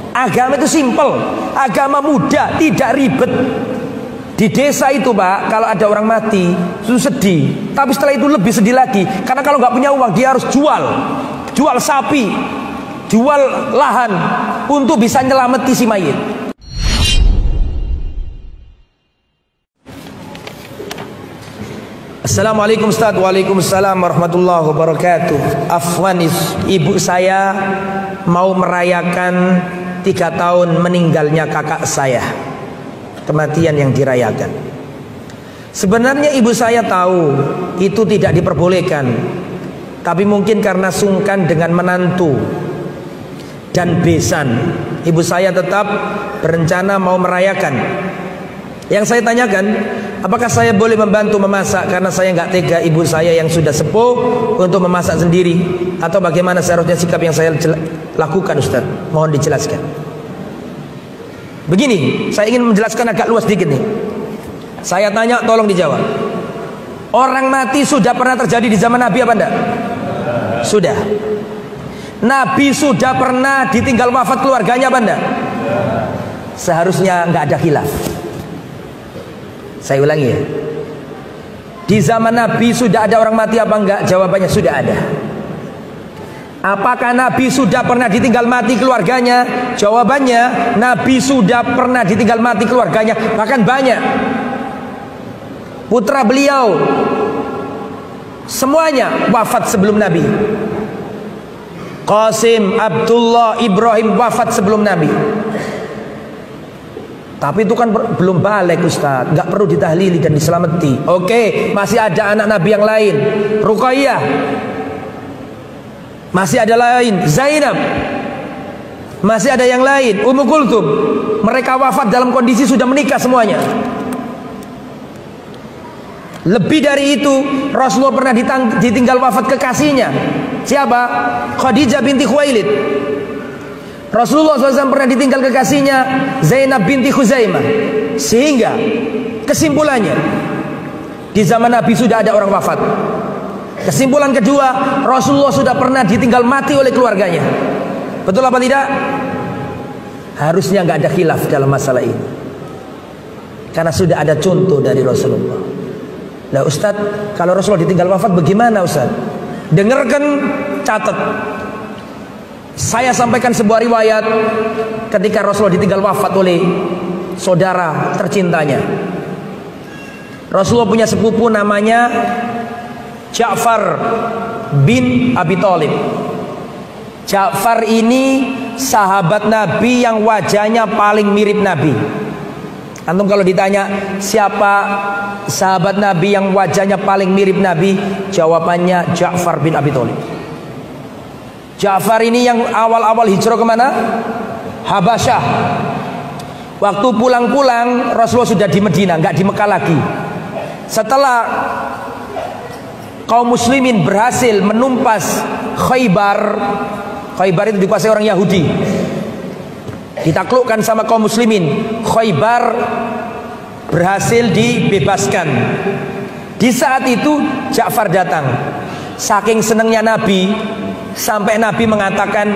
Agama itu simpel, agama mudah, tidak ribet. Di desa itu Pak, kalau ada orang mati itu sedih, tapi setelah itu lebih sedih lagi, karena kalau nggak punya uang dia harus jual sapi, jual lahan untuk bisa nyelameti si mayit. Assalamualaikum Ustaz. Waalaikumsalam warahmatullahi wabarakatuh. Afwan, ibu saya mau merayakan 3 tahun meninggalnya kakak saya, kematian yang dirayakan. Sebenarnya ibu saya tahu itu tidak diperbolehkan, tapi mungkin karena sungkan dengan menantu dan besan, ibu saya tetap berencana mau merayakan. Yang saya tanyakan, apakah saya boleh membantu memasak karena saya nggak tega ibu saya yang sudah sepuh untuk memasak sendiri, atau bagaimana seharusnya sikap yang saya lakukan Ustaz? Mohon dijelaskan. Begini, saya ingin menjelaskan agak luas dikit nih. Saya tanya, tolong dijawab. Orang mati sudah pernah terjadi di zaman Nabi apa enggak? Sudah. Nabi sudah pernah ditinggal wafat keluarganya apa enggak? Seharusnya nggak ada khilaf. Saya ulangi ya. Di zaman Nabi sudah ada orang mati apa enggak? Jawabannya sudah ada. Apakah Nabi sudah pernah ditinggal mati keluarganya? Jawabannya, Nabi sudah pernah ditinggal mati keluarganya, bahkan banyak. Putra beliau semuanya wafat sebelum Nabi. Qasim, Abdullah, Ibrahim wafat sebelum Nabi. Tapi itu kan belum balik Ustaz, nggak perlu ditahlili dan diselamati. Oke, masih ada anak Nabi yang lain, Ruqayyah, masih ada lain, Zainab, masih ada yang lain, Ummu Kulthum. Mereka wafat dalam kondisi sudah menikah semuanya. Lebih dari itu, Rasulullah pernah ditinggal wafat kekasihnya. Siapa? Khadijah binti Khuwailid. Rasulullah SAW pernah ditinggal kekasihnya Zainab binti Khuzaimah. Sehingga kesimpulannya, di zaman Nabi sudah ada orang wafat. Kesimpulan kedua, Rasulullah sudah pernah ditinggal mati oleh keluarganya. Betul apa tidak? Harusnya nggak ada khilaf dalam masalah ini, karena sudah ada contoh dari Rasulullah. Nah Ustaz, kalau Rasulullah ditinggal wafat bagaimana Ustaz? Dengarkan, catat. Saya sampaikan sebuah riwayat ketika Rasulullah ditinggal wafat oleh saudara tercintanya. Rasulullah punya sepupu namanya Ja'far bin Abi Thalib. Ja'far ini sahabat Nabi yang wajahnya paling mirip Nabi. Antum kalau ditanya siapa sahabat Nabi yang wajahnya paling mirip Nabi, jawabannya Ja'far bin Abi Thalib. Ja'far ini yang awal-awal hijrah kemana? Habasyah. Waktu pulang-pulang Rasulullah sudah di Medina, nggak di Mekah lagi. Setelah kaum muslimin berhasil menumpas Khaybar. Khaybar itu dikuasai orang Yahudi, ditaklukkan sama kaum muslimin. Khaybar berhasil dibebaskan. Di saat itu Ja'far datang. Saking senangnya Nabi, sampai Nabi mengatakan,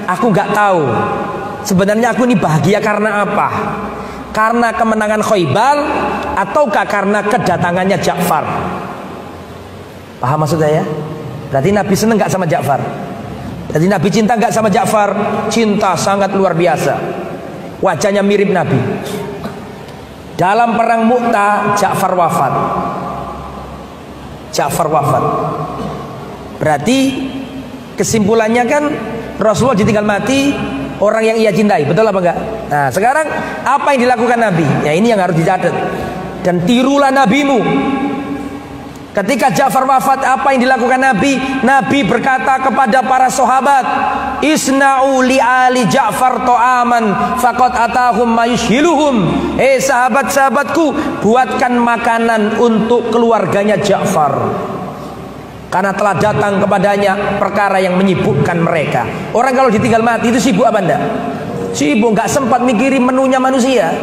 aku nggak tahu sebenarnya aku ini bahagia karena apa? Karena kemenangan Khaybar ataukah karena kedatangannya Ja'far? Paham maksud saya? Berarti Nabi senang nggak sama Ja'far? Berarti Nabi cinta nggak sama Ja'far? Cinta sangat luar biasa. Wajahnya mirip Nabi. Dalam perang Mu'tah Ja'far wafat. Ja'far wafat. Berarti kesimpulannya kan Rasulullah ditinggal mati orang yang ia cintai, betul apa enggak? Nah sekarang apa yang dilakukan Nabi? Ya ini yang harus dicatat. Dan tirulah nabimu. Ketika Ja'far wafat, apa yang dilakukan Nabi? Nabi berkata kepada para sahabat, Isna'u li ali Ja'far to'aman faqad atahum mayushiluhum. Sahabat-sahabatku, buatkan makanan untuk keluarganya Ja'far, karena telah datang kepadanya perkara yang menyibukkan mereka. Orang kalau ditinggal mati itu sibuk apa enggak? Sibuk, nggak sempat mikirin menunya manusia.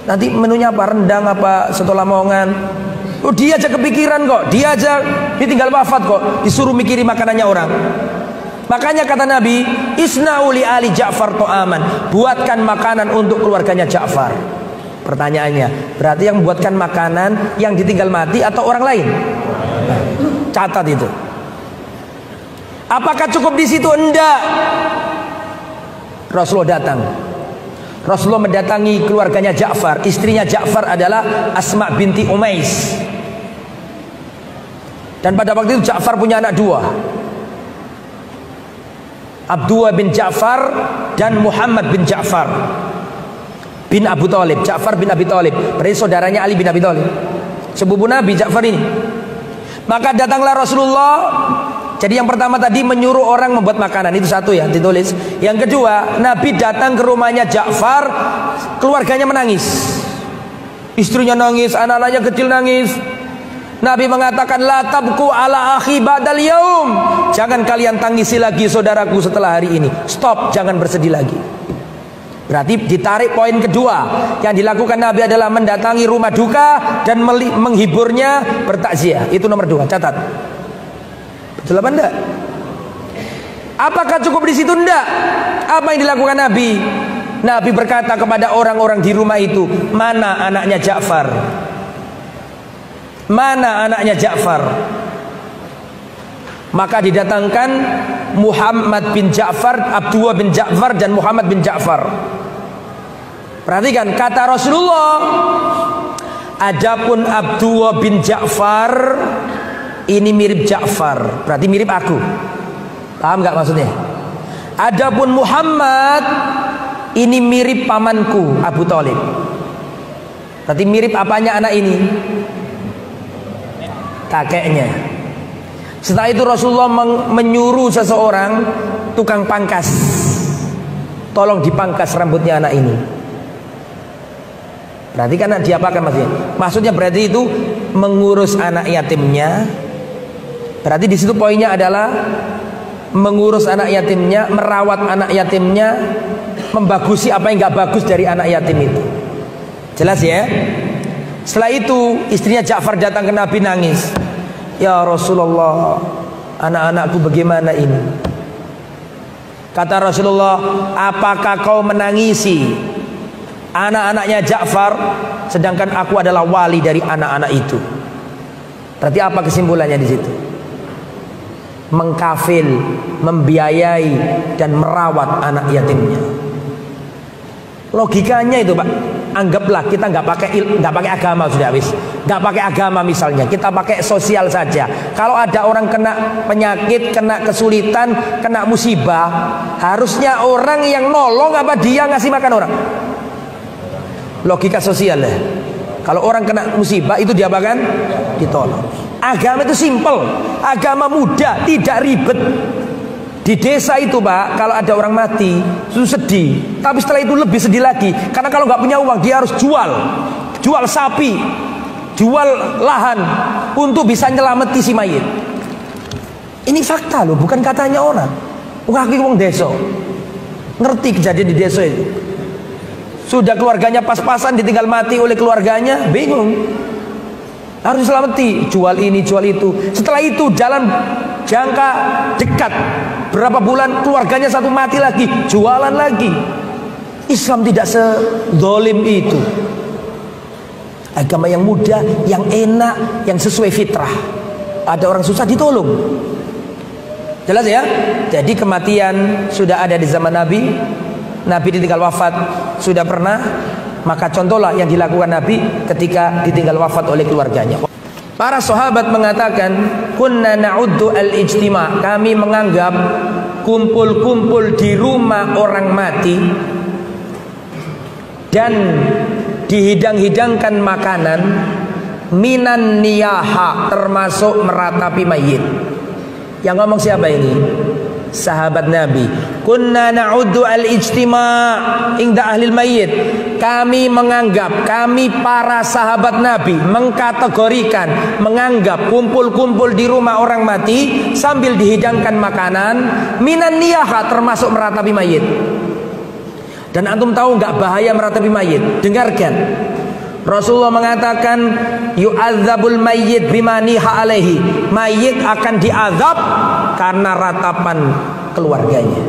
Nanti menunya apa? Rendang apa? Soto Lamongan. Oh, dia aja kepikiran kok. Dia aja ditinggal wafat kok, disuruh mikirin makanannya orang. Makanya kata Nabi, isna'u li ali Ja'far ta'aman, buatkan makanan untuk keluarganya Ja'far. Pertanyaannya, berarti yang membuatkan makanan yang ditinggal mati atau orang lain? Catat itu. Apakah cukup di situ? Enggak. Rasulullah datang. Rasulullah mendatangi keluarganya Ja'far. Istrinya Ja'far adalah Asma binti Umais. Dan pada waktu itu Ja'far punya anak dua, Abdullah bin Ja'far dan Muhammad bin Ja'far bin Abu Thalib. Ja'far bin Abi Thalib, berarti saudaranya Ali bin Abi Thalib, sepupu Nabi Ja'far ini. Maka datanglah Rasulullah. Jadi yang pertama tadi menyuruh orang membuat makanan, itu satu ya, ditulis. Yang kedua, Nabi datang ke rumahnya Ja'far, keluarganya menangis, istrinya nangis, anak-anaknya kecil nangis. Nabi mengatakan, la tabku ala akhi ba'dal yaum, jangan kalian tangisi lagi saudaraku setelah hari ini. Stop, jangan bersedih lagi. Berarti ditarik poin kedua. Yang dilakukan Nabi adalah mendatangi rumah duka dan menghiburnya, bertakziah. Itu nomor dua, catat. Betul apa enggak? Apakah cukup di situ? Enggak. Apa yang dilakukan Nabi? Nabi berkata kepada orang-orang di rumah itu, mana anaknya Ja'far? Mana anaknya Ja'far? Maka didatangkan Muhammad bin Ja'far, Abdullah bin Ja'far dan Muhammad bin Ja'far. Perhatikan kata Rasulullah, adapun Abdullah bin Ja'far ini mirip Ja'far, berarti mirip aku. Paham nggak maksudnya? Adapun Muhammad ini mirip pamanku Abu Thalib. Berarti mirip apanya anak ini? Kakeknya. Setelah itu Rasulullah menyuruh seseorang tukang pangkas, tolong dipangkas rambutnya anak ini. Berarti kan diapakan maksudnya? Maksudnya berarti itu mengurus anak yatimnya. Berarti di situ poinnya adalah mengurus anak yatimnya, merawat anak yatimnya, membagusi apa yang nggak bagus dari anak yatim itu. Jelas ya? Setelah itu istrinya Ja'far datang ke Nabi nangis. Ya Rasulullah, anak-anakku bagaimana ini? Kata Rasulullah, apakah kau menangisi anak-anaknya Ja'far, sedangkan aku adalah wali dari anak-anak itu? Berarti apa kesimpulannya di situ? Mengkafil, membiayai dan merawat anak yatimnya. Logikanya itu Pak, anggaplah kita nggak pakai agama, sudah habis, nggak pakai agama misalnya, kita pakai sosial saja. Kalau ada orang kena penyakit, kena kesulitan, kena musibah, harusnya orang yang nolong apa dia ngasih makan orang? Logika sosial ya. Kalau orang kena musibah itu dia apakan? Ditolong. Agama itu simple, agama mudah, tidak ribet. Di desa itu Pak, kalau ada orang mati itu sedih, tapi setelah itu lebih sedih lagi, karena kalau nggak punya uang dia harus jual sapi, jual lahan untuk bisa nyelameti si mayit. Ini fakta loh, bukan katanya orang. Ngaki wong desa, ngerti kejadian di desa itu. Sudah keluarganya pas-pasan ditinggal mati oleh keluarganya, bingung, harus diselamati, jual ini jual itu. Setelah itu jalan jangka dekat, berapa bulan keluarganya satu mati lagi, jualan lagi. Islam tidak sedolim itu. Agama yang mudah, yang enak, yang sesuai fitrah. Ada orang susah ditolong. Jelas ya? Jadi kematian sudah ada di zaman Nabi. Nabi ditinggal wafat sudah pernah. Maka contohlah yang dilakukan Nabi ketika ditinggal wafat oleh keluarganya. Para sahabat mengatakan, kunna na'uddu al-ijtima', kami menganggap kumpul-kumpul di rumah orang mati dan dihidang-hidangkan makanan minan niyaha, termasuk meratapi mayit. Yang ngomong siapa ini? Sahabat Nabi. Kunna na'uddu al-ijtima' inda ahlil mayyit. Kami menganggap, kami para sahabat Nabi mengkategorikan, menganggap kumpul-kumpul di rumah orang mati sambil dihidangkan makanan minan niyaha, termasuk meratapi mayit. Dan antum tahu nggak bahaya meratapi mayit? Dengarkan. Rasulullah mengatakan, yu'adzabul mayyit bima niha alaihi. Mayit akan diazab karena ratapan keluarganya.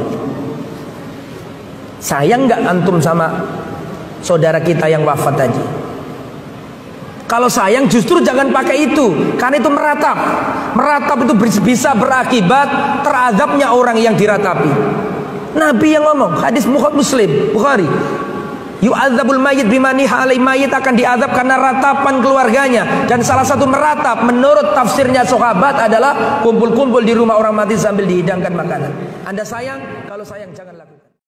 Sayang nggak antum sama saudara kita yang wafat tadi? Kalau sayang justru jangan pakai itu, karena itu meratap. Meratap itu bisa berakibat terazabnya orang yang diratapi. Nabi yang ngomong, hadis Muslim, Bukhari, yu'adzabul mayyit bimaniha alai, mayit akan diazab karena ratapan keluarganya. Dan salah satu meratap menurut tafsirnya sahabat adalah kumpul-kumpul di rumah orang mati sambil dihidangkan makanan. Anda sayang, kalau sayang jangan lakukan.